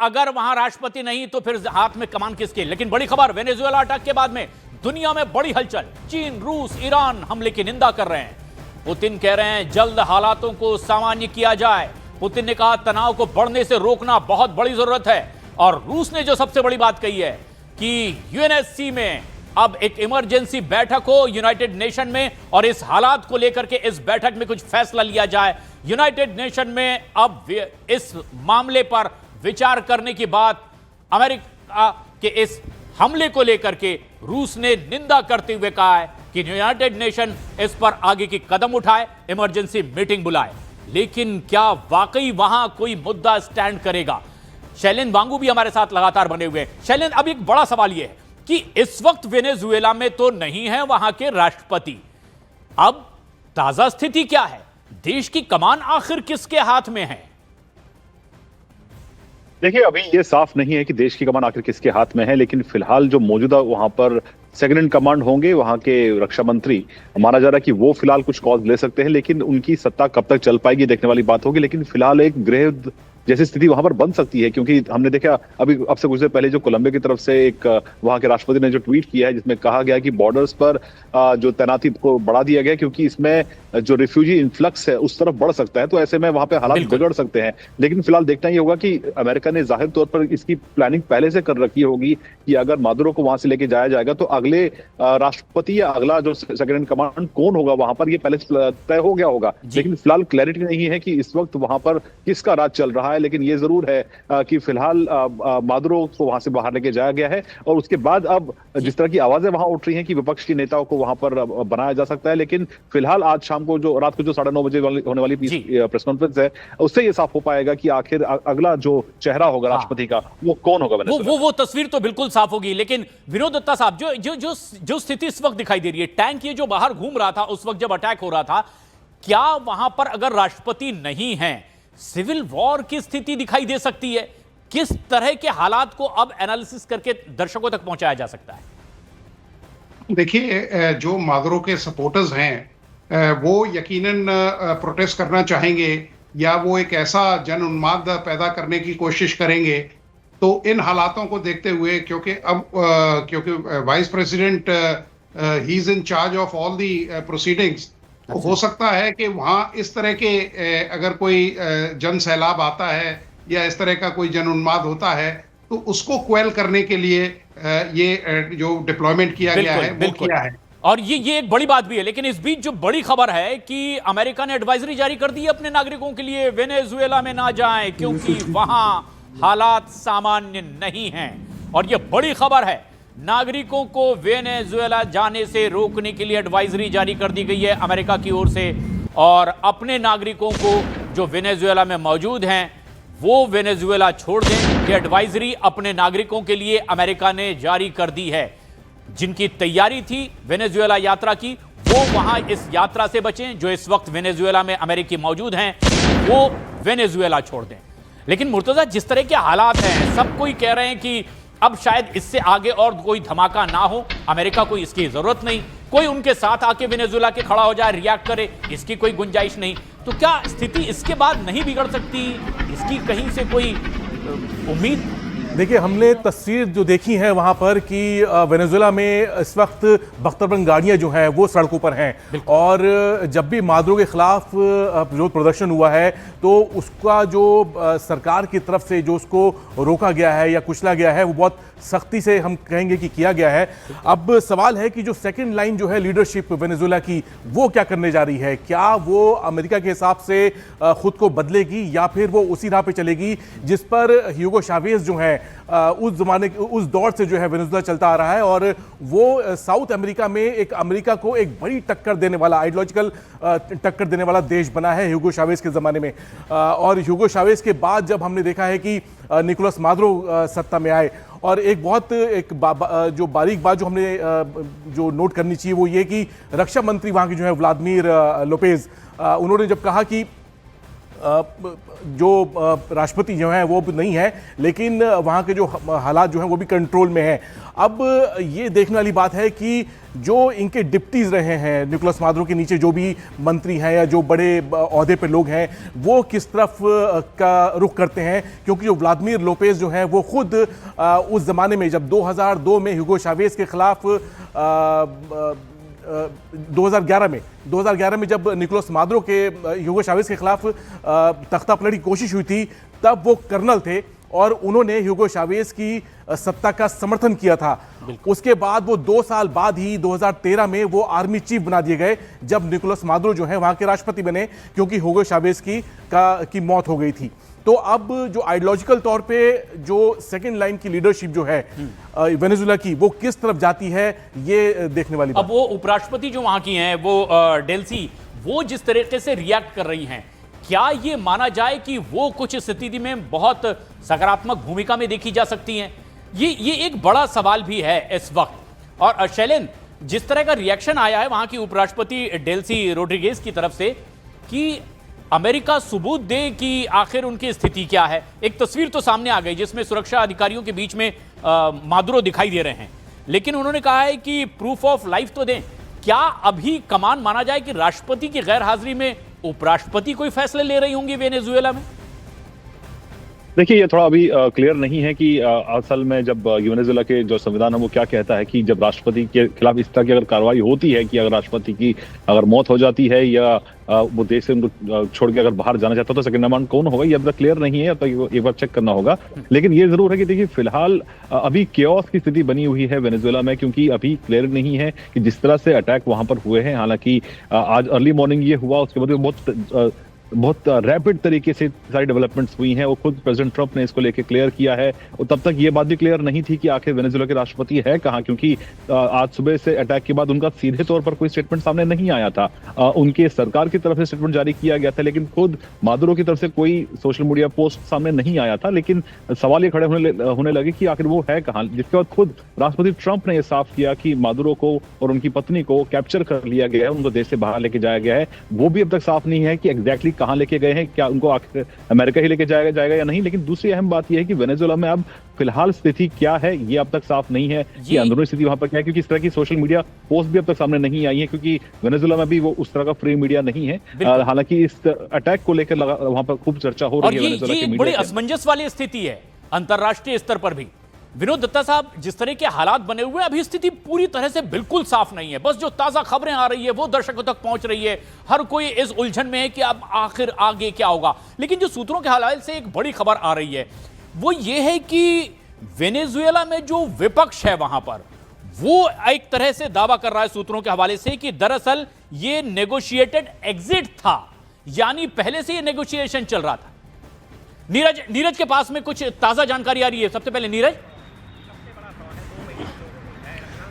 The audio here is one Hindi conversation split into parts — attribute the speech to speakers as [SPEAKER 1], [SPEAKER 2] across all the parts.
[SPEAKER 1] अगर वहां राष्ट्रपति नहीं तो फिर हाथ में कमान किसके। लेकिन बड़ी खबर, वेनेजुएला अटैक के बाद में दुनिया में बड़ी हलचल। चीन, रूस, ईरान हमले की निंदा कर रहे हैं। पुतिन कह रहे हैं जल्द हालातों को सामान्य किया जाए। पुतिन ने कहा तनाव को बढ़ने से रोकना बहुत बड़ी जरूरत है। और रूस ने जो सबसे बड़ी बात कही है कि यूएनएससी में अब एक इमरजेंसी बैठक हो यूनाइटेड नेशन में, और इस हालात को लेकर के इस बैठक में कुछ फैसला लिया जाए। यूनाइटेड नेशन में अब इस मामले पर विचार करने की बात, अमेरिका के इस हमले को लेकर के रूस ने निंदा करते हुए कहा है कि यूनाइटेड नेशन इस पर आगे की कदम उठाए, इमरजेंसी मीटिंग बुलाए। लेकिन क्या वाकई वहां कोई मुद्दा स्टैंड करेगा? शैलेंद्र वांगू भी हमारे साथ लगातार बने हुए हैं। शैलेंद्र, अब एक बड़ा सवाल यह है कि इस वक्त वेनेजुएला में तो नहीं है वहां के राष्ट्रपति। अब ताजा स्थिति क्या है? देश की कमान आखिर किसके हाथ में है?
[SPEAKER 2] देखिए, अभी ये साफ नहीं है कि देश की कमान आखिर किसके हाथ में है, लेकिन फिलहाल जो मौजूदा वहां पर सेकंड इन कमांड होंगे, वहां के रक्षा मंत्री, माना जा रहा है कि वो फिलहाल कुछ कॉज ले सकते हैं, लेकिन उनकी सत्ता कब तक चल पाएगी देखने वाली बात होगी। लेकिन फिलहाल एक गृह जैसी स्थिति वहां पर बन सकती है, क्योंकि हमने देखा अभी अब से कुछ देर पहले जो कोलंबिया की तरफ से एक वहां के राष्ट्रपति ने जो ट्वीट किया है, जिसमें कहा गया कि बॉर्डर्स पर जो तैनाती को बढ़ा दिया गया, क्योंकि इसमें जो रिफ्यूजी इन्फ्लक्स है उस तरफ बढ़ सकता है, तो ऐसे में वहां पे हालात बिगड़ सकते हैं। लेकिन फिलहाल देखना ये होगा कि अमेरिका ने जाहिर तौर पर इसकी प्लानिंग पहले से कर रखी होगी कि अगर मादुरो को वहां से लेके जाया जाएगा तो अगले राष्ट्रपति या अगला जो सेकंड इन कमांड कौन होगा वहां पर, ये पहले से तय हो गया होगा। लेकिन फिलहाल क्लैरिटी नहीं है कि इस वक्त वहां पर किसका राज चल रहा है। लेकिन ये जरूर है कि फिलहाल मादुरो को वहां से बाहर लेके जाया गया है, और उसके बाद अब जिस तरह की आवाजें वहां उठ रही हैं कि विपक्ष के नेताओं को वहां पर बनाया जा सकता है। लेकिन फिलहाल आज शाम को जो रात को जो 9:30 बजे होने वाली प्रेस कॉन्फ्रेंस है, उससे ये साफ हो पाएगा कि आखिर अगला जो चेहरा होगा राष्ट्रपति का वो कौन होगा।
[SPEAKER 1] वो तस्वीर तो बिल्कुल साफ होगी। लेकिन विनोद दत्ता साहब, जो स्थिति इस वक्त दिखाई दे रही है, टैंक ये जो बाहर घूम रहा था उस वक्त जब अटैक हो रहा था, क्या वहां पर अगर राष्ट्रपति नहीं है सिविल वॉर की स्थिति दिखाई दे सकती है? किस तरह के हालात को अब एनालिसिस करके दर्शकों तक पहुंचाया जा सकता है?
[SPEAKER 3] देखिए, जो मादुरो के सपोर्टर्स हैं वो यकीनन प्रोटेस्ट करना चाहेंगे, या वो एक ऐसा जन उन्माद पैदा करने की कोशिश करेंगे। तो इन हालातों को देखते हुए, क्योंकि vice president he is in charge of all the proceedings, हो सकता है कि वहां इस तरह के अगर कोई जन सैलाब आता है या इस तरह का कोई जन उन्माद होता है, तो उसको क्वेल करने के लिए ये जो डिप्लॉयमेंट किया गया है वो किया है।
[SPEAKER 1] और ये एक बड़ी बात भी है। लेकिन इस बीच जो बड़ी खबर है कि अमेरिका ने एडवाइजरी जारी कर दी है अपने नागरिकों के लिए वेनेजुएला में ना जाएं, क्योंकि वहां हालात सामान्य नहीं हैं। और ये बड़ी खबर है, नागरिकों को वेनेजुएला जाने से रोकने के लिए एडवाइजरी जारी कर दी गई है अमेरिका की ओर से। और अपने नागरिकों को जो वेनेजुएला में मौजूद हैं वो वेनेजुएला छोड़ दें, ये एडवाइजरी अपने नागरिकों के लिए अमेरिका ने जारी कर दी है। जिनकी तैयारी थी वेनेजुएला यात्रा की, वो वहां इस यात्रा से बचें। जो इस वक्त वेनेजुएला में अमेरिकी मौजूद हैं वो वेनेजुएला छोड़ दें। लेकिन मुर्तजा, जिस तरह के हालात हैं, सब कोई कह रहे हैं कि अब शायद इससे आगे और कोई धमाका ना हो, अमेरिका को इसकी जरूरत नहीं, कोई उनके साथ आके वेनेजुएला के खड़ा हो जाए, रिएक्ट करे, इसकी कोई गुंजाइश नहीं। तो क्या स्थिति इसके बाद नहीं बिगड़ सकती? इसकी कहीं से कोई उम्मीद?
[SPEAKER 4] देखिए, हमने तस्वीर जो देखी है वहाँ पर कि वेनेजुएला में इस वक्त बख्तरबंद गाड़ियाँ जो हैं वो सड़कों पर हैं। और जब भी मादुरो के खिलाफ विरोध प्रदर्शन हुआ है तो उसका जो सरकार की तरफ से जो उसको रोका गया है या कुचला गया है वो बहुत सख्ती से हम कहेंगे कि किया गया है। अब सवाल है कि जो सेकंड लाइन जो है लीडरशिप वेनेजुएला की, वो क्या करने जा रही है? क्या वो अमेरिका के हिसाब से खुद को बदलेगी या फिर वो उसी राह पे चलेगी जिस पर ह्यूगो चावेज जो है उस दौर से जो है वेनेजुएला चलता आ रहा है? और वो साउथ अमेरिका में अमेरिका को एक बड़ी टक्कर देने वाला, आइडियोलॉजिकल टक्कर देने वाला देश बना है ह्यूगो चावेज के ज़माने में। और ह्यूगो चावेज के बाद जब हमने देखा है कि निकोलस मादुरो सत्ता में आए, और जो बारीक बात जो हमने जो नोट करनी चाहिए वो ये कि रक्षा मंत्री वहाँ के जो है व्लादिमीर लोपेज, उन्होंने जब कहा कि जो राष्ट्रपति जो हैं वो नहीं है, लेकिन वहाँ के जो हालात जो हैं वो भी कंट्रोल में हैं। अब ये देखने वाली बात है कि जो इनके डिप्टीज रहे हैं निकोलस मादुरो के नीचे जो भी मंत्री हैं या जो बड़े ओहदे पे लोग हैं वो किस तरफ का रुख करते हैं, क्योंकि जो व्लादिमीर लोपेज जो है वो खुद उस ज़माने में जब 2002 में ह्यूगो चावेज के खिलाफ 2011 में जब निकोलस मादुरो के ह्यूगो चावेज के खिलाफ तख्ता पलट की कोशिश हुई थी, तब वो कर्नल थे और उन्होंने ह्यूगो चावेज की सत्ता का समर्थन किया था। उसके बाद वो 2 साल बाद ही 2013 में वो आर्मी चीफ बना दिए गए जब निकोलस मादुरो जो है वहां के राष्ट्रपति बने, क्योंकि ह्यूगो चावेज की मौत हो गई थी। तो अब जो आइडियोलॉजिकल तौर पे जो सेकंड लाइन की लीडरशिप जो है वेनेजुएला की, वो किस तरफ जाती है ये देखने वाली बात।
[SPEAKER 1] अब वो उपराष्ट्रपति जो वहां की हैं वो डेल्सी, वो जिस तरीके से रिएक्ट कर रही हैं, क्या ये माना जाए कि वो कुछ स्थिति में बहुत सकारात्मक भूमिका में देखी जा सकती हैं? ये एक बड़ा सवाल भी है इस वक्त। और शैलेंद्र, जिस तरह का रिएक्शन आया है वहां की उपराष्ट्रपति डेल्सी रोड्रिगेज की तरफ से कि अमेरिका सबूत दे कि आखिर उनकी स्थिति क्या है। एक तस्वीर तो सामने आ गई जिसमें सुरक्षा अधिकारियों के बीच में मादुरो दिखाई दे रहे हैं, लेकिन उन्होंने कहा है कि प्रूफ ऑफ लाइफ तो दें। क्या अभी कमान माना जाए कि राष्ट्रपति की गैर हाजिरी में उपराष्ट्रपति कोई फैसले ले रही होंगी वेनेजुएला में?
[SPEAKER 2] देखिए, ये थोड़ा अभी क्लियर नहीं है कि असल में जब वेनेजुएला के जो संविधान है वो क्या कहता है कि जब राष्ट्रपति के खिलाफ इस तरह की अगर कार्रवाई होती है कि अगर राष्ट्रपति की अगर मौत हो जाती है या वो देश से उनको छोड़ के अगर बाहर जाना चाहता है तो सेकंड कमांड कौन होगा, ये अब तक क्लियर नहीं है। अब तक एक बार चेक करना होगा। लेकिन ये जरूर है कि देखिए फिलहाल अभी केओस की स्थिति बनी हुई है वेनेजुएला में, क्योंकि अभी क्लियर नहीं है कि जिस तरह से अटैक वहां पर हुए हैं। हालांकि आज अर्ली मॉर्निंग ये हुआ, उसके बाद बहुत रैपिड तरीके से सारी डेवलपमेंट्स हुई हैं। वो खुद प्रेसिडेंट ट्रंप ने इसको लेके क्लियर किया है, और तब तक ये बात भी क्लियर नहीं थी कि आखिर वेनेजुएला के राष्ट्रपति है कहाँ, क्योंकि आज सुबह से अटैक के बाद उनका सीधे तौर पर कोई स्टेटमेंट सामने नहीं आया था। उनके सरकार की तरफ से स्टेटमेंट जारी किया गया था, लेकिन खुद मादुरो की तरफ से कोई सोशल मीडिया पोस्ट सामने नहीं आया था। लेकिन सवाल ये खड़े होने लगे कि आखिर वो है कहाँ, जिसके बाद खुद राष्ट्रपति ट्रंप ने यह साफ किया कि मादुरो को और उनकी पत्नी को कैप्चर कर लिया गया है, उनको देश से बाहर लेके जाया गया है। वो भी अब तक साफ नहीं है कि एग्जैक्टली कहां लेके गए हैं, क्या उनको आखिर अमेरिका ही लेके जाएगा या नहीं। लेकिन दूसरी अहम बात यह है कि वेनेजुएला में अब फिलहाल स्थिति क्या है ये अब तक साफ नहीं है कि अंदरूनी स्थिति वहां पर क्या है, क्योंकि इस तरह की सोशल मीडिया पोस्ट भी अब तक सामने नहीं आई है, क्योंकि वेनेजुएला में भी वो उस तरह का फ्री मीडिया नहीं है। हालांकि इस अटैक को लेकर वहां पर खूब चर्चा हो रही है वेनेजुएला की मीडिया।
[SPEAKER 1] बड़ी असमंजस वाली स्थिति है अंतरराष्ट्रीय स्तर पर भी। विनोद दत्ता साहब, जिस तरह के हालात बने हुए अभी स्थिति पूरी तरह से बिल्कुल साफ नहीं है। बस जो ताजा खबरें आ रही है वो दर्शकों तक पहुंच रही है। हर कोई इस उलझन में है कि अब आखिर आगे क्या होगा। लेकिन जो सूत्रों के हवाले से एक बड़ी खबर आ रही है वो ये है कि वेनेजुएला में जो विपक्ष है वहां पर वो एक तरह से दावा कर रहा है सूत्रों के हवाले से कि दरअसल ये नेगोशिएटेड एग्जिट था, यानी पहले से ये नेगोशिएशन चल रहा था। नीरज के पास में कुछ ताजा जानकारी आ रही है। सबसे पहले नीरज।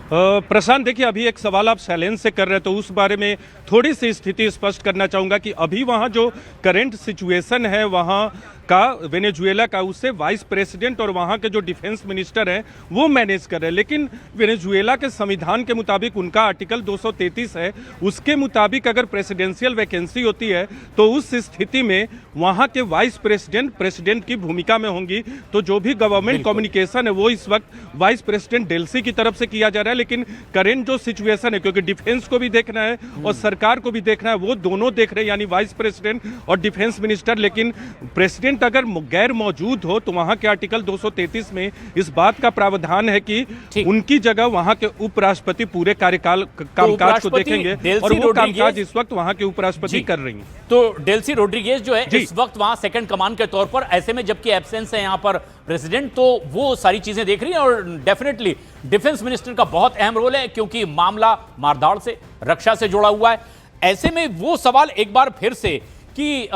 [SPEAKER 5] प्रशांत, देखिए अभी एक सवाल आप शैलेंद्र से कर रहे हैं तो उस बारे में थोड़ी सी स्थिति स्पष्ट करना चाहूँगा कि अभी वहाँ जो करंट सिचुएशन है वहाँ का वेनेजुएला का, उससे वाइस प्रेसिडेंट और वहाँ के जो डिफेंस मिनिस्टर हैं वो मैनेज कर रहे हैं। लेकिन वेनेजुएला के संविधान के मुताबिक उनका आर्टिकल 233 है, उसके मुताबिक अगर प्रेसिडेंशियल वैकेंसी होती है तो उस स्थिति में वहाँ के वाइस प्रेसिडेंट की भूमिका में होंगी। तो जो भी गवर्नमेंट कम्युनिकेशन है वो इस वक्त वाइस प्रेसिडेंट डेल्सी की तरफ से किया जा रहा है। लेकिन करेंट जो सिचुएशन है, क्योंकि डिफेंस को भी देखना है और सरकार को भी देखना है, वो दोनों देख रहे हैं, यानी वाइस प्रेसिडेंट और डिफेंस मिनिस्टर। लेकिन प्रेसिडेंट अगर गैर मौजूद हो तो वहां के आर्टिकल 233 में इस बात का प्रावधान है कि उनकी जगह वहां के उपराष्ट्रपति पूरे कार्यकाल कामकाज को देखेंगे, और वो कामकाज इस वक्त वहां के उपराष्ट्रपति कर रही हैं।
[SPEAKER 1] तो डेल्सी रोड्रिगेज जो है इस वक्त वहां सेकंड कमांड के तौर पर, ऐसे में जबकि एब्सेंस है यहां पर प्रेसिडेंट, तो वो सारी चीजें देख रही हैं। और डेफिनेटली डिफेंस मिनिस्टर का बहुत अहम रोल है, क्योंकि मामला मारधाड़ से, रक्षा से जुड़ा हुआ है। ऐसे में वो सवाल एक बार फिर से कि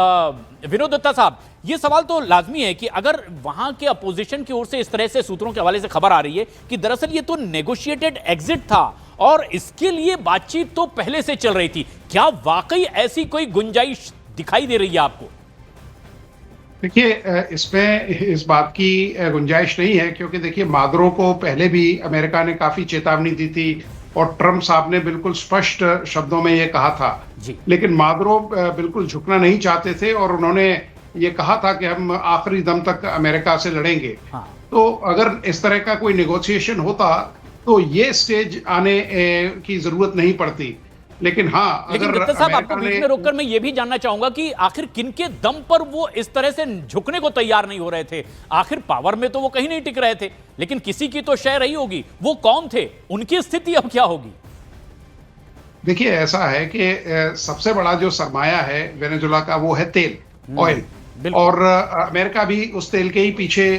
[SPEAKER 1] विनोद दत्ता साहब, ये सवाल तो लाजमी है कि अगर वहां के अपोजिशन की ओर से इस तरह से सूत्रों के हवाले से खबर आ रही है कि दरअसल ये तो नेगोशिएटेड एग्जिट था और इसके लिए बातचीत तो पहले से चल रही थी, क्या वाकई ऐसी कोई गुंजाइश दिखाई दे रही है आपको?
[SPEAKER 3] देखिए, इसमें इस बात की गुंजाइश नहीं है, क्योंकि देखिए मादुरो को पहले भी अमेरिका ने काफी चेतावनी दी थी और ट्रम्प साहब ने बिल्कुल स्पष्ट शब्दों में ये कहा था
[SPEAKER 1] जी।
[SPEAKER 3] लेकिन मादुरो बिल्कुल झुकना नहीं चाहते थे और उन्होंने ये कहा था कि हम आखिरी दम तक अमेरिका से लड़ेंगे।
[SPEAKER 1] हाँ।
[SPEAKER 3] तो अगर इस तरह का कोई नेगोशिएशन होता तो ये स्टेज आने की जरूरत नहीं पड़ती। लेकिन हाँ,
[SPEAKER 1] लेकिन
[SPEAKER 3] अगर
[SPEAKER 1] दत्ता साहब, आपको
[SPEAKER 3] अमेरिका
[SPEAKER 1] बीच
[SPEAKER 3] ने
[SPEAKER 1] में रोककर मैं ये भी जानना चाहूंगा कि आखिर किनके दम पर वो इस तरह से झुकने को तैयार नहीं हो रहे थे? आखिर पावर में तो वो कहीं नहीं टिक रहे थे, लेकिन किसी की तो शय रही होगी। वो कौन थे? उनकी स्थिति अब क्या होगी?
[SPEAKER 3] देखिए, ऐसा है कि सबसे बड़ा जो सरमाया है वेनेजुला का वो है तेल, ऑयल। और अमेरिका भी उस तेल के ही पीछे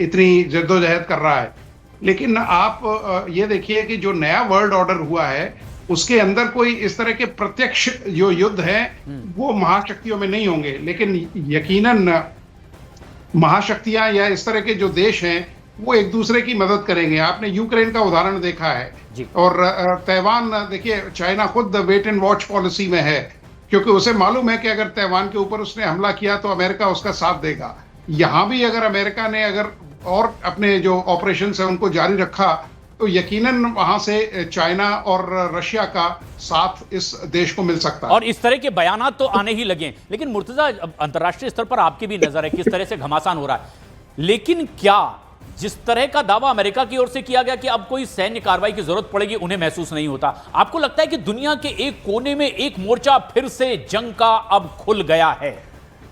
[SPEAKER 3] इतनी जद्दोजहद कर रहा है। लेकिन आप ये देखिए कि जो नया वर्ल्ड ऑर्डर हुआ है उसके अंदर कोई इस तरह के प्रत्यक्ष जो युद्ध है वो महाशक्तियों में नहीं होंगे, लेकिन यकीनन महाशक्तियां या इस तरह के जो देश हैं वो एक दूसरे की मदद करेंगे। आपने यूक्रेन का उदाहरण देखा है
[SPEAKER 1] जी।
[SPEAKER 3] और ताइवान, देखिए चाइना खुद वेट एंड वॉच पॉलिसी में है, क्योंकि उसे मालूम है कि अगर ताइवान के ऊपर उसने हमला किया तो अमेरिका उसका साथ देगा। यहां भी अगर अमेरिका ने अगर और अपने जो ऑपरेशन है उनको जारी रखा तो यकीनन वहां से चाइना और रशिया का साथ इस देश को मिल सकता है।
[SPEAKER 1] और इस तरह के बयानात तो आने ही लगे। लेकिन मुर्तजा, अंतर्राष्ट्रीय स्तर पर आपकी भी नजर है किस तरह से घमासान हो रहा है, लेकिन क्या जिस तरह का दावा अमेरिका की ओर से किया गया कि अब कोई सैन्य कार्रवाई की जरूरत पड़ेगी, उन्हें महसूस नहीं होता? आपको लगता है कि दुनिया के एक कोने में एक मोर्चा फिर से जंग का अब खुल गया है?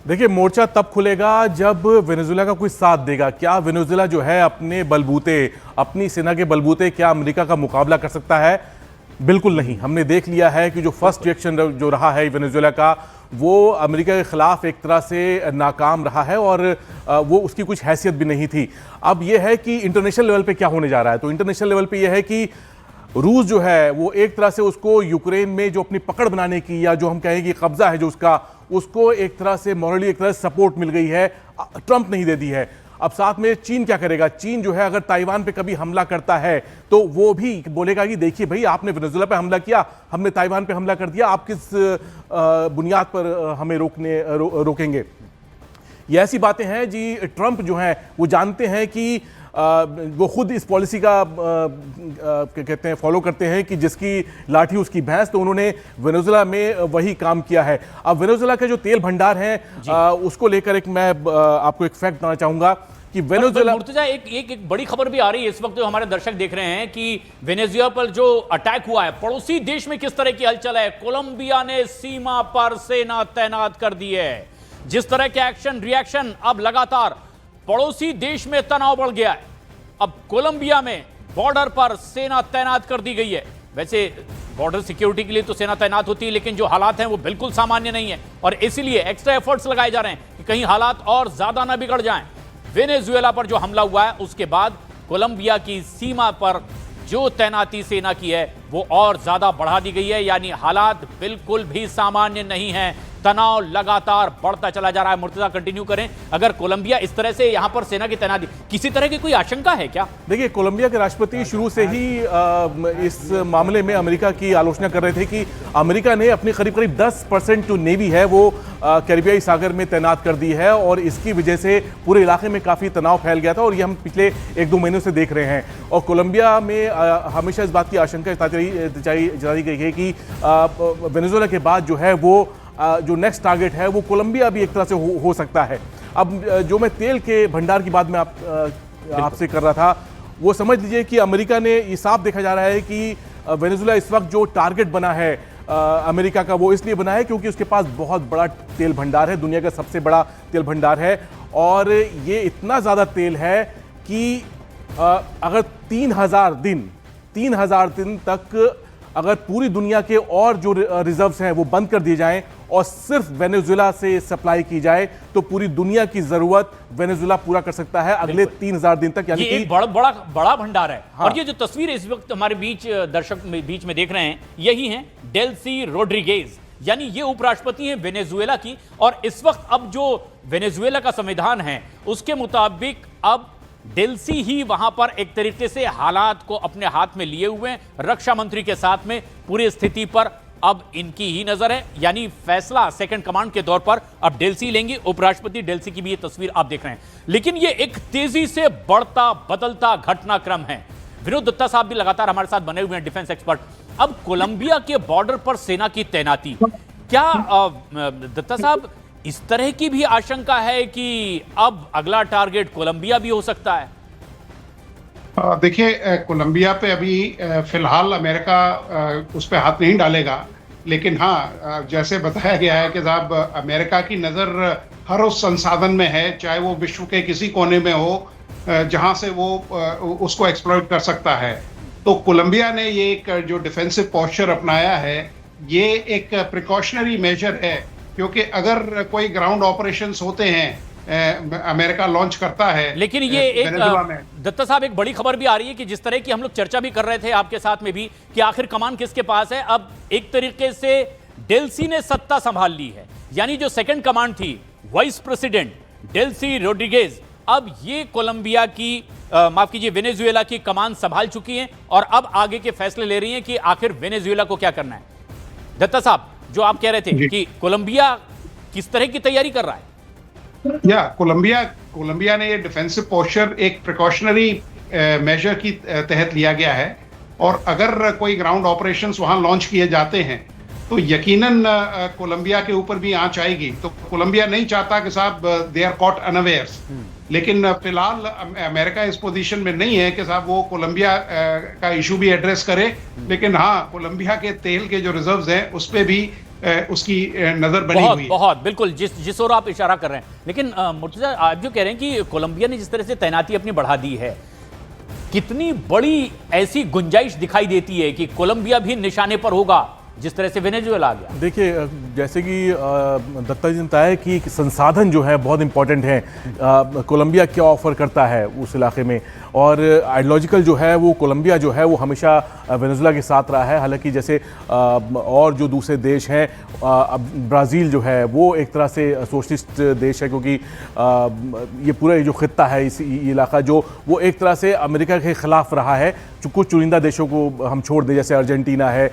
[SPEAKER 4] देखिए, मोर्चा तब खुलेगा जब वेनेजुएला का कोई साथ देगा। क्या वेनेजुएला जो है अपने बलबूते, अपनी सेना के बलबूते क्या अमेरिका का मुकाबला कर सकता है? बिल्कुल नहीं। हमने देख लिया है कि जो फर्स्ट रिएक्शन जो रहा है वेनेजुएला का, वो अमेरिका के खिलाफ एक तरह से नाकाम रहा है और वो उसकी कुछ हैसियत भी नहीं थी। अब यह है कि इंटरनेशनल लेवल पे क्या होने जा रहा है। तो इंटरनेशनल लेवल पे यह है कि रूस जो है वो एक तरह से उसको यूक्रेन में जो अपनी पकड़ बनाने की, या जो हम कहें कि कब्जा है जो उसको एक तरह से मॉरली एक तरह से सपोर्ट मिल गई है, ट्रंप नहीं दे दी है। अब साथ में चीन क्या करेगा? चीन जो है अगर ताइवान पे कभी हमला करता है तो वो भी बोलेगा कि देखिए भाई, आपने वेनेजुएला पे हमला किया, हमने ताइवान पे हमला कर दिया, आप किस बुनियाद पर हमें रोकेंगे? ये ऐसी बातें हैं जी। ट्रंप जो हैं वो जानते हैं कि वो खुद इस पॉलिसी का कहते हैं फॉलो करते हैं कि जिसकी लाठी उसकी भैंस, तो उन्होंने वेनेजुएला में वही काम किया है। अब वेनेजुएला के जो तेल भंडार हैं उसको लेकर मैं आपको एक फैक्ट बताना चाहूंगा कि वेनेजुएला,
[SPEAKER 1] मुर्तजा, एक बड़ी खबर भी आ रही है इस वक्त जो हमारे दर्शक देख रहे हैं कि वेनेजुएला पर जो अटैक हुआ है, पड़ोसी देश में किस तरह की हलचल है। कोलंबिया ने सीमा पर सेना तैनात कर दी है। जिस तरह के एक्शन रिएक्शन, अब लगातार पड़ोसी देश में तनाव बढ़ गया है। अब कोलंबिया में बॉर्डर पर सेना तैनात कर दी गई है। वैसे बॉर्डर सिक्योरिटी के लिए तो सेना तैनात होती है, लेकिन जो हालात हैं वो बिल्कुल सामान्य नहीं है और इसीलिए एक्स्ट्रा एफर्ट्स लगाए जा रहे हैं कि कहीं हालात और ज्यादा ना बिगड़ जाएं। वेनेजुएला पर जो हमला हुआ है उसके बाद कोलंबिया की सीमा पर जो तैनाती सेना की है वो और ज्यादा बढ़ा दी गई है, यानी हालात बिल्कुल भी सामान्य नहीं है। तनाव लगातार बढ़ता चला जा रहा है। मुर्तजा, कंटिन्यू करें। अगर कोलंबिया इस तरह से यहां पर सेना की तैनाती, किसी तरह की कोई आशंका है क्या?
[SPEAKER 4] देखिए, कोलंबिया के राष्ट्रपति शुरू से ही इस मामले में अमेरिका की आलोचना कर रहे थे कि अमेरिका ने अपनी करीब 10% जो नेवी है वो कैरिबियाई सागर में तैनात कर दी है और इसकी वजह से पूरे इलाके में काफ़ी तनाव फैल गया था और ये हम पिछले 1-2 महीनों से देख रहे हैं। और कोलंबिया में हमेशा इस बात की आशंका जताई गई है कि वेनेजुएला के बाद जो है वो जो नेक्स्ट टारगेट है वो कोलंबिया भी एक तरह से हो सकता है। अब जो मैं तेल के भंडार की बात में आपसे कर रहा था, वो समझ लीजिए कि अमेरिका ने ये साफ देखा जा रहा है कि वेनेजुएला इस वक्त जो टारगेट बना है अमेरिका का, वो इसलिए बना है क्योंकि उसके पास बहुत बड़ा तेल भंडार है, दुनिया का सबसे बड़ा तेल भंडार है। और ये इतना ज़्यादा तेल है कि अगर 3000 दिन तक अगर पूरी दुनिया के और जो रिजर्व्स हैं वो बंद कर दिए जाएं और सिर्फ वेनेजुएला से सप्लाई की जाए तो पूरी दुनिया की जरूरत वेनेजुएला पूरा कर सकता है अगले 3000 दिन तक। यानी
[SPEAKER 1] ये एक बड़ा भंडार है।
[SPEAKER 4] हाँ।
[SPEAKER 1] और ये जो तस्वीर इस वक्त हमारे दर्शक बीच में देख रहे हैं, यही है डेल्सी रोड्रिगेज, यानी ये उपराष्ट्रपति हैं वेनेजुएला की। और इस वक्त अब जो वेनेजुएला का संविधान है उसके मुताबिक अब डेल्सी ही वहां पर एक तरीके से हालात को अपने हाथ में लिए हुए हैं। रक्षा मंत्री के साथ में पूरी स्थिति पर अब इनकी ही नजर है, यानी फैसला सेकंड कमांड के तौर पर अब डेल्सी लेंगे। उपराष्ट्रपति डेल्सी की भी ये तस्वीर आप देख रहे हैं। लेकिन ये एक तेजी से बढ़ता बदलता घटनाक्रम है। विनोद दत्ता साहब भी लगातार हमारे साथ बने हुए हैं, डिफेंस एक्सपर्ट। अब कोलंबिया के बॉर्डर पर सेना की तैनाती, क्या दत्ता साहब इस तरह की भी आशंका है कि अब अगला टारगेट कोलंबिया भी हो सकता है?
[SPEAKER 3] देखिए, कोलंबिया पे अभी फिलहाल अमेरिका उस पर हाथ नहीं डालेगा, लेकिन हाँ, जैसे बताया गया है कि साहब अमेरिका की नज़र हर उस संसाधन में है, चाहे वो विश्व के किसी कोने में हो, जहां से वो उसको एक्सप्लॉइट कर सकता है। तो कोलंबिया ने ये एक जो डिफेंसिव पोस्चर अपनाया है, ये एक प्रिकॉशनरी मेजर है, क्योंकि अगर कोई ग्राउंड ऑपरेशंस होते हैं, अमेरिका लॉन्च करता है,
[SPEAKER 1] लेकिन ये एक दत्ता साहब एक बड़ी खबर भी आ रही है कि जिस तरह की हम लोग चर्चा भी कर रहे थे आपके साथ में भी कि आखिर कमान किसके पास है। अब एक तरीके से डेल्सी ने सत्ता संभाल ली है, यानी जो सेकंड कमांड थी वाइस प्रेसिडेंट डेल्सी रोड्रिगेज, अब ये कोलंबिया की माफ कीजिए वेनेजुएला की कमान संभाल चुकी हैं और अब आगे के फैसले ले रही हैं कि आखिर वेनेजुएला को क्या करना है। दत्ता साहब, जो आप कह रहे थे कि कोलंबिया किस तरह की तैयारी कर रहा है?
[SPEAKER 3] या कोलंबिया ने ये डिफेंसिव पोस्चर एक प्रिकॉशनरी मेजर की तहत लिया गया है, और अगर कोई ग्राउंड ऑपरेशंस वहां लॉन्च किए जाते हैं तो यकीनन कोलंबिया के ऊपर भी आंच आएगी। तो कोलंबिया नहीं चाहता कि साहब दे आर कॉट अनअवेयर्स, लेकिन फिलहाल अमेरिका इस पोजीशन में नहीं है कि साहब वो कोलंबिया का इशू भी एड्रेस करे, लेकिन हाँ, कोलंबिया के तेल के जो रिजर्व्स हैं उस पे भी उसकी नजर बनी हुई है।
[SPEAKER 1] बहुत बिल्कुल जिस ओर आप इशारा कर रहे हैं। लेकिन मुर्तजा, आप जो कह रहे हैं कि कोलंबिया ने जिस तरह से तैनाती अपनी बढ़ा दी है, कितनी बड़ी ऐसी गुंजाइश दिखाई देती है कि कोलंबिया भी निशाने पर होगा जिस तरह से वेनेजुएला आ गया?
[SPEAKER 4] देखिए, जैसे कि दत्ता जी ने बताया कि संसाधन जो है बहुत इंपॉर्टेंट हैं। कोलंबिया क्या ऑफर करता है उस इलाके में, और आइडियोलॉजिकल जो है वो कोलंबिया जो है वो हमेशा वेनेजुएला के साथ रहा है। हालांकि जैसे और जो दूसरे देश हैं, ब्राज़ील जो है वो एक तरह से सोशलिस्ट देश है, क्योंकि ये पूरा जो खित्ता है, इस इलाका जो वो एक तरह से अमेरिका के खिलाफ रहा है। कुछ चुनिंदा देशों को हम छोड़ दें, जैसे अर्जेंटीना है,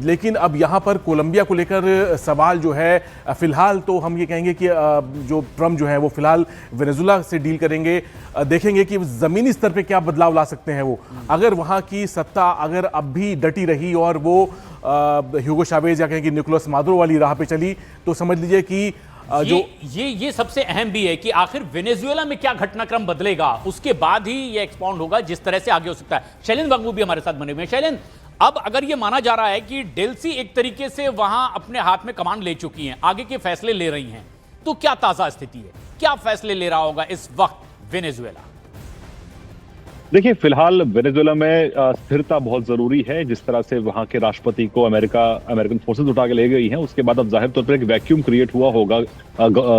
[SPEAKER 4] लेकिन अब यहाँ पर कोलंबिया को लेकर सवाल जो है, फिलहाल तो हम ये कहेंगे कि जो ट्रम्प जो है वो फिलहाल वेनेजुएला से डील करेंगे, देखेंगे कि ज़मीनी स्तर पे क्या बदलाव ला सकते हैं वो। अगर वहाँ की सत्ता अगर अब भी डटी रही और वो ह्यूगो चावेज या कहें कि निकोलस मादुरो वाली राह पे चली, तो समझ लीजिए कि
[SPEAKER 1] ये सबसे अहम भी है कि आखिर वेनेजुएला में क्या घटनाक्रम बदलेगा, उसके बाद ही ये एक्सपाउंड होगा जिस तरह से आगे हो सकता है। शैलेंद्र वांगू भी हमारे साथ बने हुए हैं। शैलेंद्र, अब अगर ये माना जा रहा है कि डेल्सी एक तरीके से वहां अपने हाथ में कमांड ले चुकी हैं, आगे के फैसले ले रही हैं, तो क्या ताजा स्थिति है, क्या फैसले ले रहा होगा इस वक्त वेनेजुएला?
[SPEAKER 2] देखिए, फिलहाल वेनेजुएला में स्थिरता बहुत जरूरी है। जिस तरह से वहां के राष्ट्रपति को अमेरिकन फोर्सेस उठा के ले गई हैं, उसके बाद अब जाहिर तौर पर एक वैक्यूम क्रिएट हुआ होगा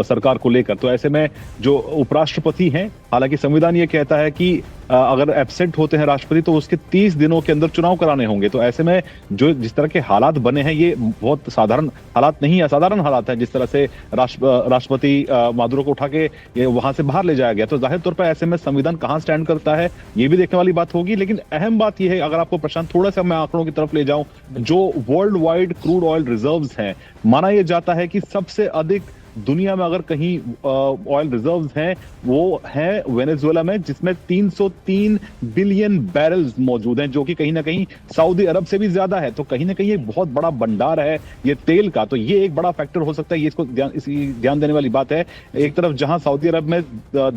[SPEAKER 2] सरकार को लेकर। तो ऐसे में जो उपराष्ट्रपति हैं, हालांकि संविधान ये कहता है कि अगर एब्सेंट होते हैं राष्ट्रपति तो उसके 30 दिनों के अंदर चुनाव कराने होंगे। तो ऐसे में जो जिस तरह के हालात बने हैं, ये बहुत साधारण हालात नहीं, असाधारण हालात हैं। जिस तरह से राष्ट्रपति मादुरो को उठा के वहां से बाहर ले जाया गया, तो जाहिर तौर पर ऐसे में संविधान कहां स्टैंड करता है ये भी देखने वाली बात होगी। लेकिन अहम बात यह है, अगर आपको प्रशांत थोड़ा सा मैं आंकड़ों की तरफ ले जाऊं, जो world wide crude oil reserves हैं, माना यह जाता है कि सबसे अधिक दुनिया में अगर कहीं ऑयल रिजर्व्स हैं वो हैं वेनेजुएला में, जिसमें 303 बिलियन बैरल्स मौजूद हैं, जो कि कहीं ना कहीं सऊदी अरब से भी ज्यादा है। तो कहीं ना कहीं एक बहुत बड़ा भंडार है ये तेल का। तो ये एक बड़ा फैक्टर हो सकता है, ये इसको ध्यान देने वाली बात है। एक तरफ जहां सऊदी अरब में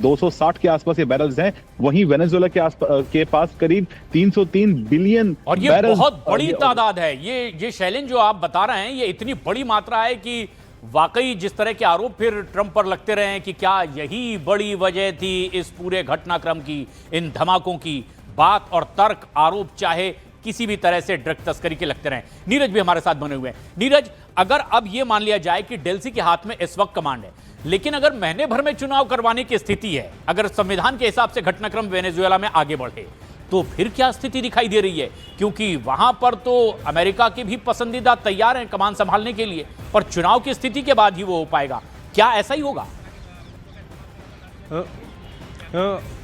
[SPEAKER 2] 260 के आसपास ये बैरल्स हैं, वहीं वेनेजुएला के पास करीब 303 बिलियन,
[SPEAKER 1] और ये बहुत बड़ी तादाद है। ये शैलेंद्र जो आप बता रहे हैं, ये इतनी बड़ी मात्रा है कि वाकई जिस तरह के आरोप फिर ट्रंप पर लगते रहे हैं कि क्या यही बड़ी वजह थी इस पूरे घटनाक्रम की, इन धमाकों की, बात और तर्क आरोप चाहे किसी भी तरह से ड्रग तस्करी के लगते रहे। नीरज भी हमारे साथ बने हुए हैं। नीरज, अगर अब यह मान लिया जाए कि डेल्सी के हाथ में इस वक्त कमांड है, लेकिन अगर महीने भर में चुनाव करवाने की स्थिति है, अगर संविधान के हिसाब से घटनाक्रम वेनेजुएला में आगे बढ़े, तो फिर क्या स्थिति दिखाई दे रही है? क्योंकि वहां पर तो अमेरिका के भी पसंदीदा तैयार हैं कमान संभालने के लिए, पर चुनाव की स्थिति के बाद ही वो हो पाएगा। क्या ऐसा ही होगा?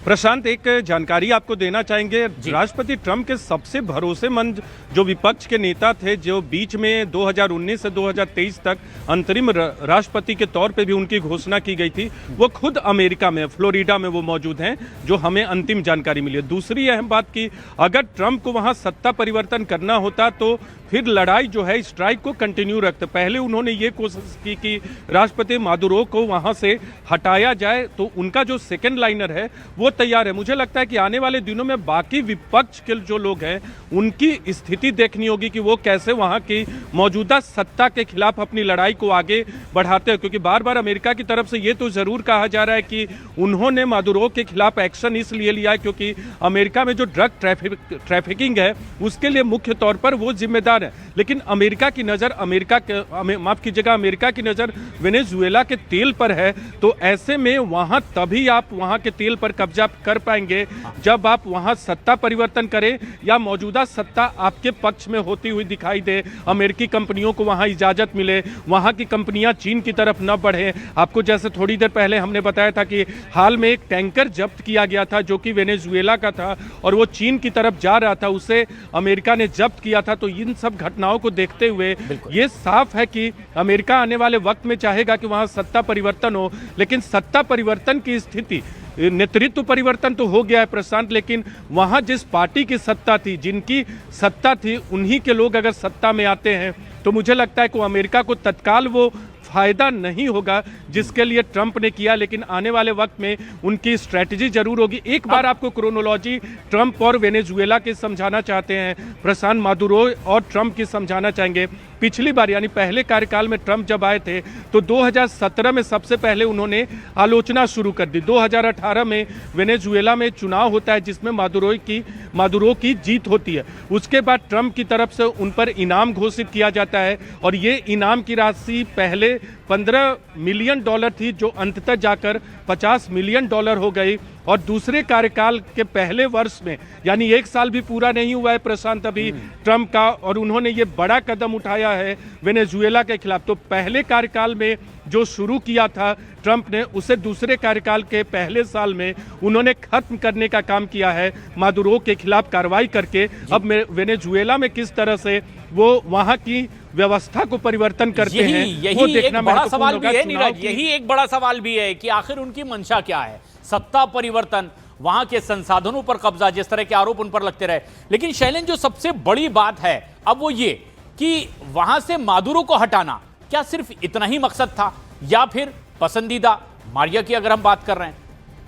[SPEAKER 5] प्रशांत, एक जानकारी आपको देना चाहेंगे। राष्ट्रपति ट्रंप के सबसे भरोसेमंद जो विपक्ष के नेता थे, जो बीच में 2019 से 2023 तक अंतरिम राष्ट्रपति के तौर पे भी उनकी घोषणा की गई थी, वो खुद अमेरिका में, फ्लोरिडा में वो मौजूद हैं, जो हमें अंतिम जानकारी मिली है। दूसरी अहम बात की अगर ट्रंप को वहां सत्ता परिवर्तन करना होता तो फिर लड़ाई जो है, स्ट्राइक को कंटिन्यू रखते। पहले उन्होंने ये कोशिश की कि राष्ट्रपति मादुरो को वहां से हटाया जाए, तो उनका जो सेकंड लाइनर है वो तैयार है। मुझे लगता है कि आने वाले दिनों में बाकी विपक्ष के जो लोग हैं उनकी स्थिति देखनी होगी कि वो कैसे वहां की मौजूदा सत्ता के खिलाफ अपनी लड़ाई को आगे बढ़ाते हैं, क्योंकि बार बार अमेरिका की तरफ से ये तो जरूर कहा जा रहा है कि उन्होंने मादुरो के खिलाफ एक्शन इसलिए लिया है क्योंकि अमेरिका में जो ड्रग ट्रैफिकिंग है उसके लिए मुख्य तौर पर वो जिम्मेदार है। लेकिन अमेरिका की नजर अमेरिका की नजर वेनेजुएला के तेल पर है, तो ऐसे में वहां तभी आप वहां के तेल पर कब्जा कर पाएंगे जब आप वहां सत्ता परिवर्तन करें या मौजूदा सत्ता आपके पक्ष में होती हुई दिखाई दे, अमेरिकी कंपनियों को वहां इजाजत मिले, वहां की कंपनियां चीन की तरफ न बढ़े। आपको जैसे थोड़ी देर पहले हमने बताया था कि हाल में एक टैंकर जब्त किया गया था जो कि वेनेजुएला का था और वो चीन की तरफ जा रहा था, उसे अमेरिका ने जब्त किया था। तो इन सब घटनाओं को देखते हुए ये साफ है कि अमेरिका आने वाले वक्त में चाहेगा कि वहां सत्ता परिवर्तन हो, लेकिन सत्ता परिवर्तन की स्थिति, नेतृत्व परिवर्तन तो हो गया है प्रशांत, लेकिन वहां जिस पार्टी की सत्ता थी, जिनकी सत्ता थी, उन्हीं के लोग अगर सत्ता में आते हैं तो मुझे लगता है कि अमेरिका को तत्काल वो फायदा नहीं होगा जिसके लिए ट्रंप ने किया, लेकिन आने वाले वक्त में उनकी स्ट्रेटजी जरूर होगी। एक बार आपको क्रोनोलॉजी ट्रंप और वेनेजुएला की समझाना चाहते हैं प्रशांत, मादुरो और ट्रंप की समझाना चाहेंगे। पिछली बार यानी पहले कार्यकाल में ट्रंप जब आए थे तो 2017 में सबसे पहले उन्होंने आलोचना शुरू कर दी। 2018 में वेनेजुएला में चुनाव होता है जिसमें मादुरो की जीत होती है। उसके बाद ट्रंप की तरफ से उन पर इनाम घोषित किया जाता है और ये इनाम की राशि पहले $15 मिलियन थी, जो अंततः जाकर $50 मिलियन हो गई। और दूसरे कार्यकाल के पहले वर्ष में, यानी एक साल भी पूरा नहीं हुआ है प्रशांत अभी ट्रंप का, और उन्होंने ये बड़ा कदम उठाया है वेनेजुएला के खिलाफ। तो पहले कार्यकाल में जो शुरू किया था ट्रंप ने, उसे दूसरे कार्यकाल के पहले साल में उन्होंने खत्म करने का काम किया है मादुरो के खिलाफ कार्रवाई करके। अब वेनेजुएला में किस तरह से वो वहां की व्यवस्था को परिवर्तन करते हैं, वो देखना
[SPEAKER 1] एक बड़ा सवाल भी है
[SPEAKER 5] नीरज।
[SPEAKER 1] यही एक बड़ा सवाल भी है कि आखिर उनकी मंशा क्या है। सत्ता परिवर्तन, वहां के संसाधनों पर कब्जा, जिस तरह के आरोप उन पर लगते रहे। लेकिन शैलेंद्र, जो सबसे बड़ी बात है अब वो ये कि वहां से मादुरो को हटाना, क्या सिर्फ इतना ही मकसद था, या फिर पसंदीदा मारिया की अगर हम बात कर रहे हैं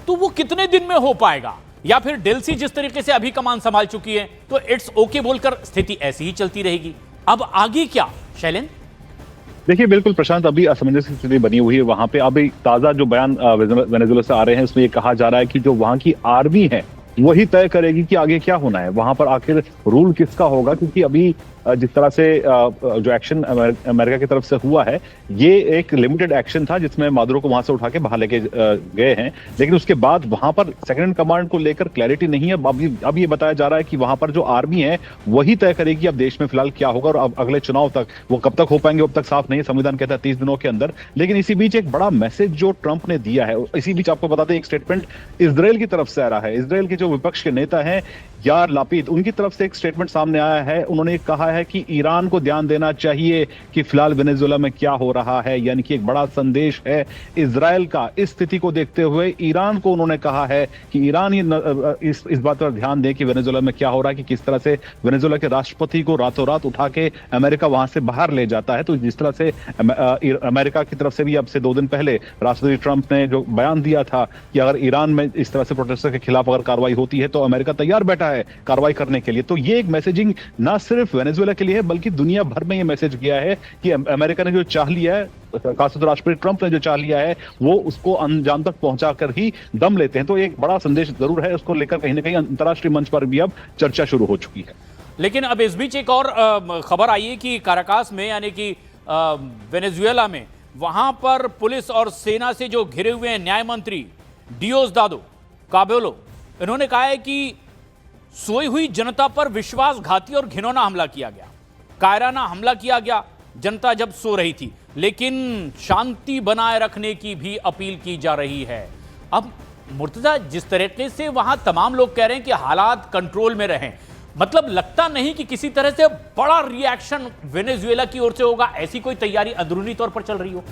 [SPEAKER 1] तो वो कितने दिन में हो पाएगा, या फिर डेल्सी जिस तरीके से अभी कमान संभाल चुकी है तो इट्स ओके बोलकर स्थिति ऐसी ही चलती रहेगी। अब आगे क्या शैलेंद्र?
[SPEAKER 2] देखिए, बिल्कुल प्रशांत, अभी असमंजस की स्थिति बनी हुई है वहां पे। अभी ताजा जो बयान वेनेजुएला से आ रहे हैं उसमें ये कहा जा रहा है कि जो वहां की आर्मी है वही तय करेगी कि आगे क्या होना है, वहां पर आखिर रूल किसका होगा। क्योंकि अभी जिस तरह से जो एक्शन अमेरिका की तरफ से हुआ है, ये एक लिमिटेड एक्शन था जिसमें मादुरो को वहां से उठा के बाहर लेके गए हैं, लेकिन उसके बाद वहां पर सेकंड कमांड को लेकर क्लैरिटी नहीं है। अब ये बताया जा रहा है कि वहां पर जो आर्मी है वही तय करेगी अब देश में फिलहाल क्या होगा, और अब अगले चुनाव तक वो कब तक हो पाएंगे अब तक साफ नहीं है। संविधान कहता है 30 दिनों के अंदर। लेकिन इसी बीच एक बड़ा मैसेज जो ट्रंप ने दिया है, इसी बीच आपको बताते हैं एक स्टेटमेंट इजराइल की तरफ से आ रहा है। इजराइल के जो विपक्ष के नेता हैं यार लापिद, उनकी तरफ से एक स्टेटमेंट सामने आया है। उन्होंने कहा है कि ईरान को ध्यान देना चाहिए कि फिलहाल वेनेजुएला में क्या हो रहा है, यानी कि एक बड़ा संदेश है इजराइल का। इस स्थिति को देखते हुए ईरान को उन्होंने कहा है कि ईरान इस बात पर ध्यान दे कि वेनेजुएला में क्या हो रहा है, कि किस तरह से वेनेजुएला के राष्ट्रपति को रातों रात उठा के अमेरिका वहां से बाहर ले जाता है। तो जिस तरह से अमेरिका की तरफ से भी अब से 2 दिन पहले राष्ट्रपति ट्रंप ने जो बयान दिया था कि अगर ईरान में इस तरह से प्रोटेस्टर के खिलाफ अगर कार्रवाई होती है तो अमेरिका तैयार बैठा है कार्रवाई करने के लिए। तो ये एक मैसेजिंग ना सिर्फ वेनेजुएला के लिए है बल्कि दुनिया भर में ये मैसेज गया है कि अमेरिका ने जो चाह लिया है, खासतौर राष्ट्रपति ट्रंप ने जो चाह लिया है, वो उसको अंजाम तक पहुंचाकर ही दम लेते हैं। तो एक बड़ा संदेश जरूर है, उसको लेकर कहीं ना कहीं अंतर्राष्ट्रीय मंच पर भी अब चर्चा शुरू हो चुकी है।
[SPEAKER 1] लेकिन अब इस बीच एक और खबर आई है कि काराकास में, यानी कि वेनेजुएला में, वहां पर पुलिस और सेना से जो घिरे हुए हैं न्याय मंत्री डियोसदादो काबेलो, इन्होंने कहा है कि सोई हुई जनता पर विश्वासघाती और घिनौना हमला किया गया, कायराना हमला किया गया जनता जब सो रही थी, लेकिन शांति बनाए रखने की भी अपील की जा रही है। अब मुर्तजा, जिस तरीके से वहां तमाम लोग कह रहे हैं कि हालात कंट्रोल में रहें, मतलब लगता नहीं कि किसी तरह से बड़ा रिएक्शन वेनेजुएला की ओर से होगा, ऐसी कोई तैयारी अंदरूनी तौर पर चल रही हो?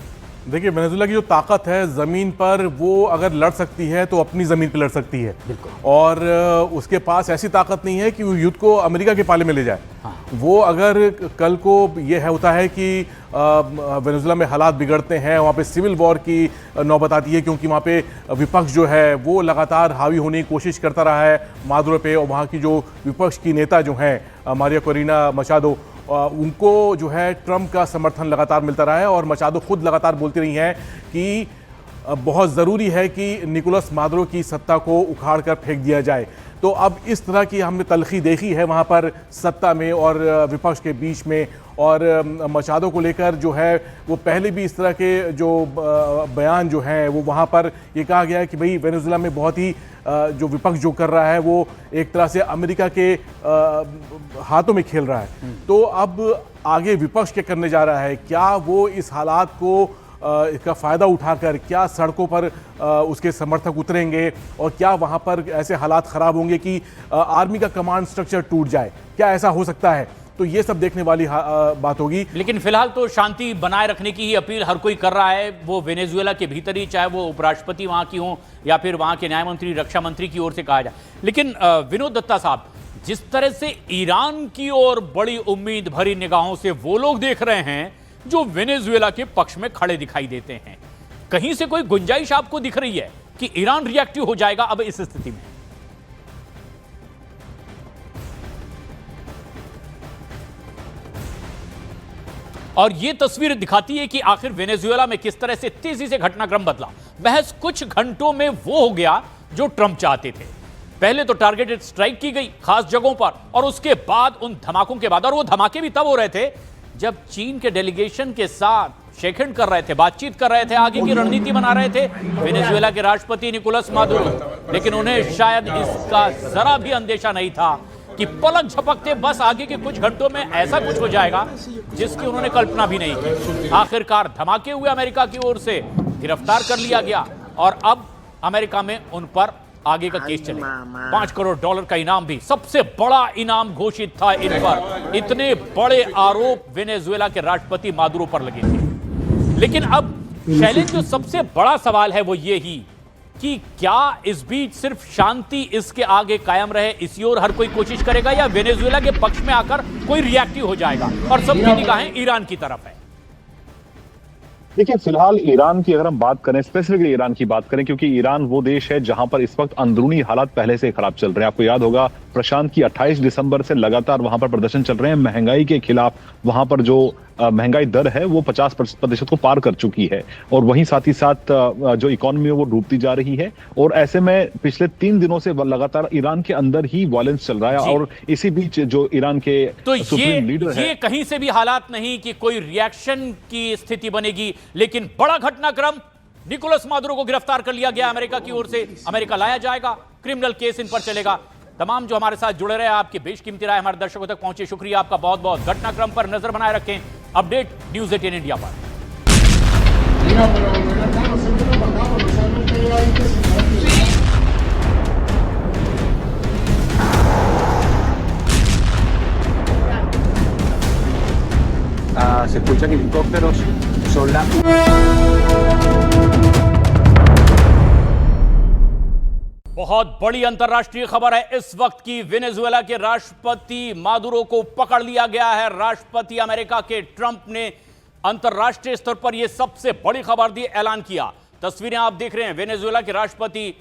[SPEAKER 4] देखिए, वेनेजुएला की जो ताकत है ज़मीन पर, वो अगर लड़ सकती है तो अपनी ज़मीन पर लड़ सकती है, और उसके पास ऐसी ताकत नहीं है कि वो युद्ध को अमेरिका के पाले में ले जाए। हाँ। वो अगर कल को ये होता है कि वेनेजुएला में हालात बिगड़ते हैं, वहाँ पे सिविल वॉर की नौबत आती है, क्योंकि वहाँ पे विपक्ष जो है वो लगातार हावी होने की कोशिश करता रहा है मादुरो पे, और वहाँ की जो विपक्ष की नेता जो हैं मारिया कोरिना मचाडो, उनको जो है ट्रंप का समर्थन लगातार मिलता रहा है, और मचाडो खुद लगातार बोलती रही हैं कि बहुत ज़रूरी है कि निकोलस मादुरो की सत्ता को उखाड़ कर फेंक दिया जाए। तो अब इस तरह की हमने तलखी देखी है वहाँ पर सत्ता में और विपक्ष के बीच में, और मचाडो को लेकर जो है वो पहले भी इस तरह के जो बयान जो हैं वो वहाँ पर ये कहा गया है कि भाई वेनेजुएला में बहुत ही जो विपक्ष जो कर रहा है वो एक तरह से अमेरिका के हाथों में खेल रहा है। तो अब आगे विपक्ष क्या करने जा रहा है, क्या वो इस हालात को इसका फ़ायदा उठाकर क्या सड़कों पर उसके समर्थक उतरेंगे, और क्या वहाँ पर ऐसे हालात ख़राब होंगे कि आर्मी का कमांड स्ट्रक्चर टूट जाए, क्या ऐसा हो सकता है? तो ये सब देखने वाली बात होगी।
[SPEAKER 1] लेकिन फिलहाल तो शांति बनाए रखने की ही अपील हर कोई कर रहा है, वो वेनेजुएला के भीतर ही, चाहे वो उपराष्ट्रपति वहाँ की हों या फिर वहाँ के न्याय मंत्री, रक्षा मंत्री की ओर से कहा जाए। लेकिन विनोद दत्ता साहब, जिस तरह से ईरान की ओर बड़ी उम्मीद भरी निगाहों से वो लोग देख रहे हैं जो वेनेजुएला के पक्ष में खड़े दिखाई देते हैं, कहीं से कोई गुंजाइश आपको दिख रही है कि ईरान रिएक्टिव हो जाएगा अब इस स्थिति में? और यह तस्वीर दिखाती है कि आखिर वेनेजुएला में किस तरह से तेजी से घटनाक्रम बदला। महज कुछ घंटों में वो हो गया जो ट्रंप चाहते थे। पहले तो टारगेटेड स्ट्राइक की गई खास जगहों पर, और उसके बाद उन धमाकों के बाद, और वो धमाके भी तब हो रहे थे जब चीन के डेलीगेशन के साथ शेक हैंड कर रहे थे, बातचीत कर रहे थे, आगे की रणनीति बना रहे थे वेनेजुएला के राष्ट्रपति निकोलस मादुरो। लेकिन उन्हें शायद इसका जरा भी अंदेशा नहीं था कि पलक झपकते बस आगे के कुछ घंटों में ऐसा कुछ हो जाएगा जिसकी उन्होंने कल्पना भी नहीं की। आखिरकार धमाके हुए, अमेरिका की ओर से गिरफ्तार कर लिया गया, और अब अमेरिका में उन पर आगे का केस चलेगा। $5 करोड़ का इनाम भी, सबसे बड़ा इनाम घोषित था इन पर। इतने बड़े आरोप वेनेजुएला के राष्ट्रपति मादुरो पर लगे थे। लेकिन अब शैलेंद्र, जो सबसे बड़ा सवाल है वो ये ही कि क्या इस बीच सिर्फ शांति इसके आगे कायम रहे, इसी ओर हर कोई कोशिश करेगा, या वेनेजुएला के पक्ष में आकर कोई रिएक्टिव हो जाएगा और सबकी निगाहें ईरान की तरफ है?
[SPEAKER 2] देखिए, फिलहाल ईरान की अगर हम बात करें, स्पेसिफिकली ईरान की बात करें, क्योंकि ईरान वो देश है जहां पर इस वक्त अंदरूनी हालात पहले से खराब चल रहे हैं। आपको याद होगा प्रशांत की 28 दिसंबर से लगातार वहां पर प्रदर्शन चल रहे हैं महंगाई के खिलाफ। वहां पर जो महंगाई दर है वो 50% को पार कर चुकी है, और वहीं साथ ही साथ जो इकोनॉमी है वो डूबती जा रही है। और ऐसे में पिछले 3 दिनों से लगातार ईरान के अंदर ही वायलेंस चल रहा है, और इसी बीच जो ईरान के सुप्रीम लीडर है,
[SPEAKER 1] ये कहीं से भी हालात नहीं कि कोई रिएक्शन की स्थिति बनेगी। लेकिन बड़ा घटनाक्रम, निकोलस मादुरो को गिरफ्तार कर लिया गया अमेरिका की ओर से, अमेरिका लाया जाएगा, क्रिमिनल केस इन पर चलेगा। तमाम जो हमारे साथ जुड़े रहे, आपकी बेशकीमती राय हमारे दर्शकों तक पहुंचे, शुक्रिया आपका बहुत बहुत। घटनाक्रम पर नजर बनाए रखें, अपडेट न्यूज़ 18 इंडिया पर।
[SPEAKER 6] Se escuchan helicópteros, son las...
[SPEAKER 1] बहुत बड़ी अंतर्राष्ट्रीय खबर है इस वक्त की। वेनेजुएला के राष्ट्रपति मादुरो को पकड़ लिया गया है। राष्ट्रपति अमेरिका के ट्रंप ने अंतर्राष्ट्रीय स्तर पर यह सबसे बड़ी खबर दी, ऐलान किया। तस्वीरें आप देख रहे हैं, वेनेजुएला के राष्ट्रपति